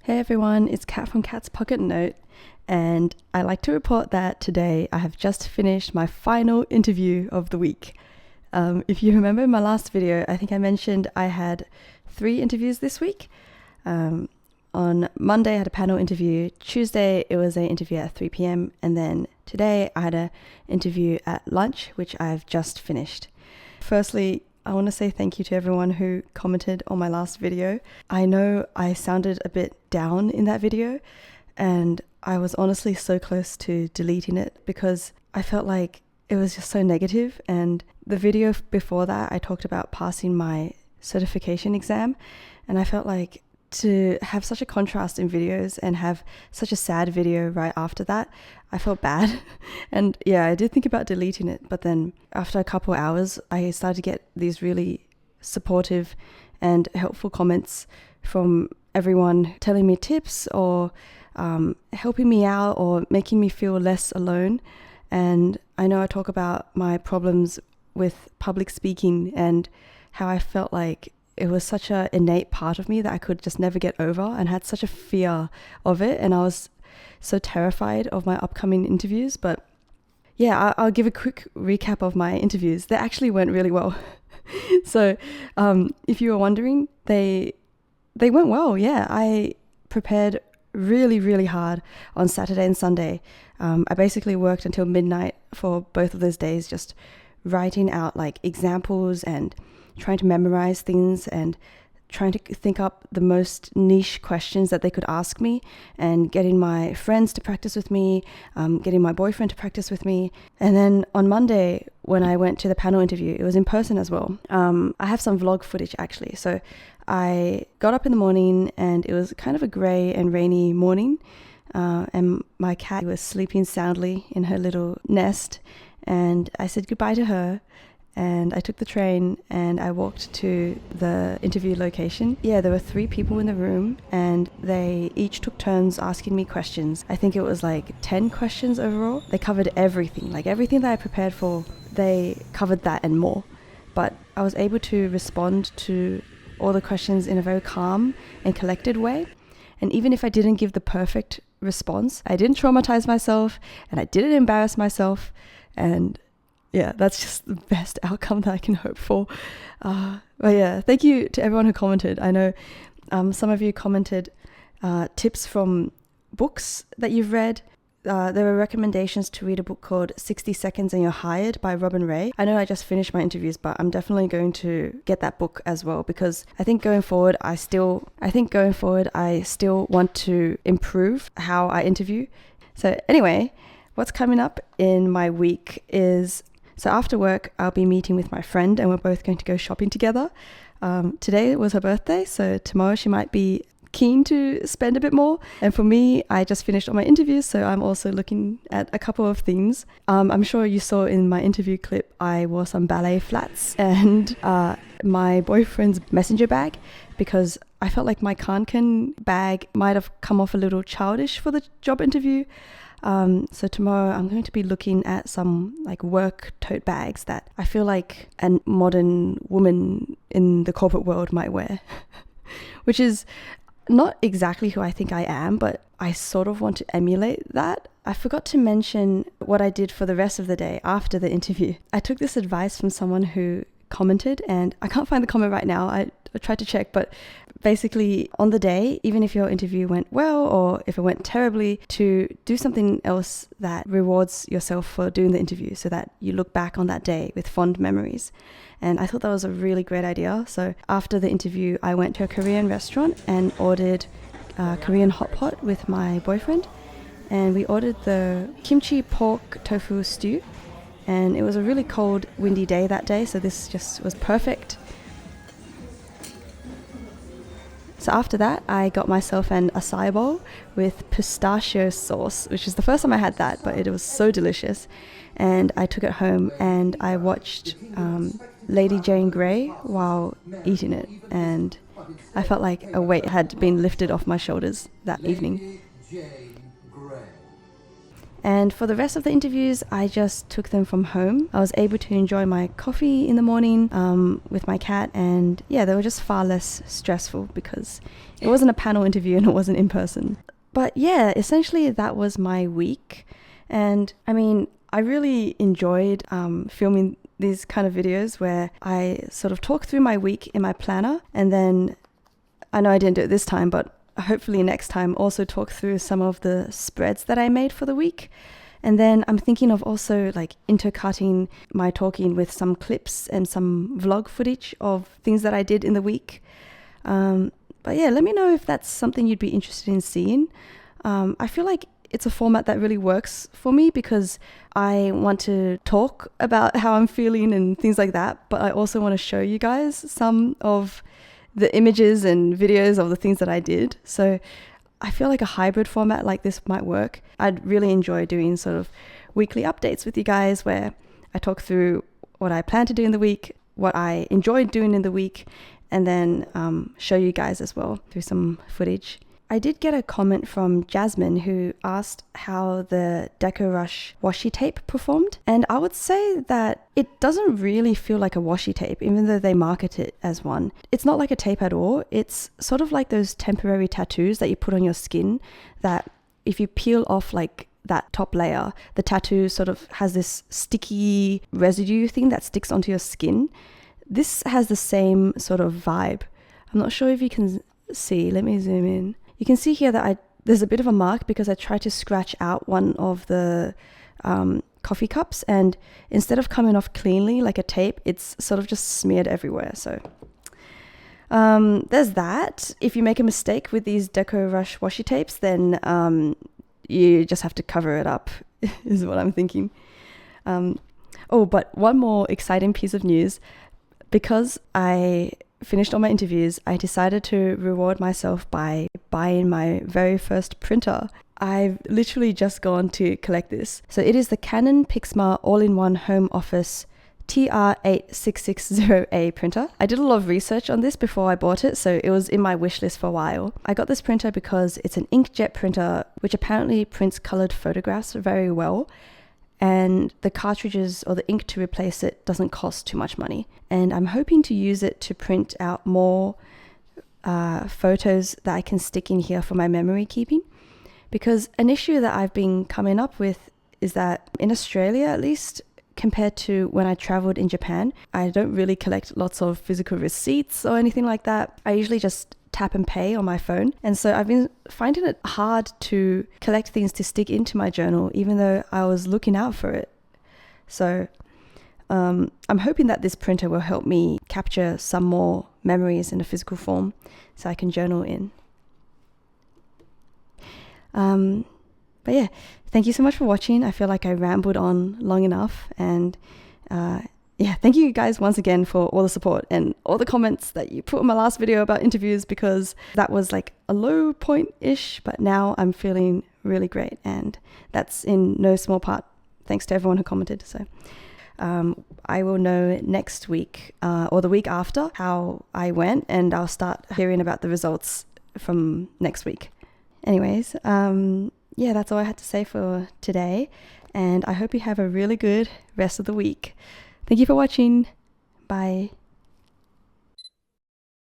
Hey everyone, it's Kat from Kat's Pocket Note, and I'd like to report that today I have just finished my final interview of the week. If you remember in my last video, I think I mentioned I had 3 interviews this week. On Monday I had a panel interview, Tuesday it was an interview at 3 p.m, and then today I had an interview at lunch, which I've just finished. Firstly, I want to say thank you to everyone who commented on my last video. I know I sounded a bit down in that video, and I was honestly so close to deleting it because I felt like it was just so negative. And the video before that, I talked about passing my certification exam, and I felt like to have such a contrast in videos and have such a sad video right after that, I felt bad. And yeah, I did think about deleting it, but then after a couple hours, I started to get these really supportive and helpful comments from everyone telling me tips or helping me out or making me feel less alone. And I know I talk about my problems with public speaking and how I felt like it was such an innate part of me that I could just never get over, and had such a fear of it, and I was so terrified of my upcoming interviews. But yeah, I'll give a quick recap of my interviews. They actually went really well. So if you were wondering, they went well. Yeah, I prepared really hard on Saturday and Sunday. I basically worked until midnight for both of those days, just writing out like examples and trying to memorize things and trying to think up the most niche questions that they could ask me, and getting my friends to practice with me, getting my boyfriend to practice with me. And then on Monday, when I went to the panel interview, it was in person as well. I have some vlog footage actually. So I got up in the morning and it was kind of a grey and rainy morning, and my cat was sleeping soundly in her little nest, and I said goodbye to her. And I took the train and I walked to the interview location. Yeah, there were 3 people in the room and they each took turns asking me questions. I think it was like 10 questions overall. They covered everything, like everything that I prepared for, they covered that and more. But I was able to respond to all the questions in a very calm and collected way. And even if I didn't give the perfect response, I didn't traumatize myself and I didn't embarrass myself. And yeah, that's just the best outcome that I can hope for. But yeah, thank you to everyone who commented. I know some of you commented tips from books that you've read. There were recommendations to read a book called 60 Seconds and You're Hired by Robin Ray. I know I just finished my interviews, but I'm definitely going to get that book as well, because I think going forward, I still want to improve how I interview. So anyway, what's coming up in my week is, so after work, I'll be meeting with my friend and we're both going to go shopping together. Today was her birthday, so tomorrow she might be keen to spend a bit more. And for me, I just finished all my interviews, so I'm also looking at a couple of things. I'm sure you saw in my interview clip, I wore some ballet flats and my boyfriend's messenger bag, because I felt like my Kanken bag might have come off a little childish for the job interview. So tomorrow I'm going to be looking at some like work tote bags that I feel like a modern woman in the corporate world might wear, which is not exactly who I think I am, but I sort of want to emulate that. I forgot to mention what I did for the rest of the day after the interview. I took this advice from someone who commented, and I can't find the comment right now. I tried to check, but basically on the day, even if your interview went well or if it went terribly, to do something else that rewards yourself for doing the interview so that you look back on that day with fond memories. And I thought that was a really great idea. So after the interview, I went to a Korean restaurant and ordered Korean hotpot with my boyfriend. And we ordered the kimchi pork tofu stew. And it was a really cold, windy day that day, so this just was perfect. So after that, I got myself an acai bowl with pistachio sauce, which is the first time I had that, but it was so delicious. And I took it home and I watched Lady Jane Grey while eating it. And I felt like a weight had been lifted off my shoulders that evening. And for the rest of the interviews, I just took them from home. I was able to enjoy my coffee in the morning with my cat, and yeah, they were just far less stressful because it wasn't a panel interview and it wasn't in person. But yeah, essentially that was my week. And I mean, I really enjoyed filming these kind of videos where I sort of talk through my week in my planner, and then I know I didn't do it this time, but hopefully next time also talk through some of the spreads that I made for the week. And then I'm thinking of also like intercutting my talking with some clips and some vlog footage of things that I did in the week. But yeah, let me know if that's something you'd be interested in seeing. I feel like it's a format that really works for me because I want to talk about how I'm feeling and things like that, but I also want to show you guys some of the images and videos of the things that I did. So I feel like a hybrid format like this might work. I'd really enjoy doing sort of weekly updates with you guys where I talk through what I plan to do in the week, what I enjoyed doing in the week, and then show you guys as well through some footage. I did get a comment from Jasmine who asked how the Deco-rush washi tape performed. And I would say that it doesn't really feel like a washi tape, even though they market it as one. It's not like a tape at all. It's sort of like those temporary tattoos that you put on your skin that if you peel off like that top layer, the tattoo sort of has this sticky residue thing that sticks onto your skin. This has the same sort of vibe. I'm not sure if you can see. Let me zoom in. You can see here that there's a bit of a mark because I tried to scratch out one of the coffee cups, and instead of coming off cleanly like a tape, it's sort of just smeared everywhere. So there's that. If you make a mistake with these Deco-rush washi tapes, then you just have to cover it up is what I'm thinking. Oh, but one more exciting piece of news. Because I finished all my interviews, I decided to reward myself by buying my very first printer. I've literally just gone to collect this. So it is the Canon Pixma all-in-one home office TR8660A printer. I did a lot of research on this before I bought it, so it was in my wish list for a while. I got this printer because it's an inkjet printer which apparently prints colored photographs very well, and the cartridges or the ink to replace it doesn't cost too much money. And I'm hoping to use it to print out more photos that I can stick in here for my memory keeping. Because an issue that I've been coming up with is that in Australia, at least, compared to when I traveled in Japan, I don't really collect lots of physical receipts or anything like that. I usually just tap and pay on my phone. And so I've been finding it hard to collect things to stick into my journal, even though I was looking out for it. So I'm hoping that this printer will help me capture some more memories in a physical form so I can journal in. But yeah, thank you so much for watching. I feel like I rambled on long enough, and yeah, thank you guys once again for all the support and all the comments that you put in my last video about interviews, because that was like a low point-ish, but now I'm feeling really great, and that's in no small part thanks to everyone who commented. So I will know next week or the week after how I went, and I'll start hearing about the results from next week. Anyways, yeah, that's all I had to say for today, and I hope you have a really good rest of the week. Thank you for watching. Bye.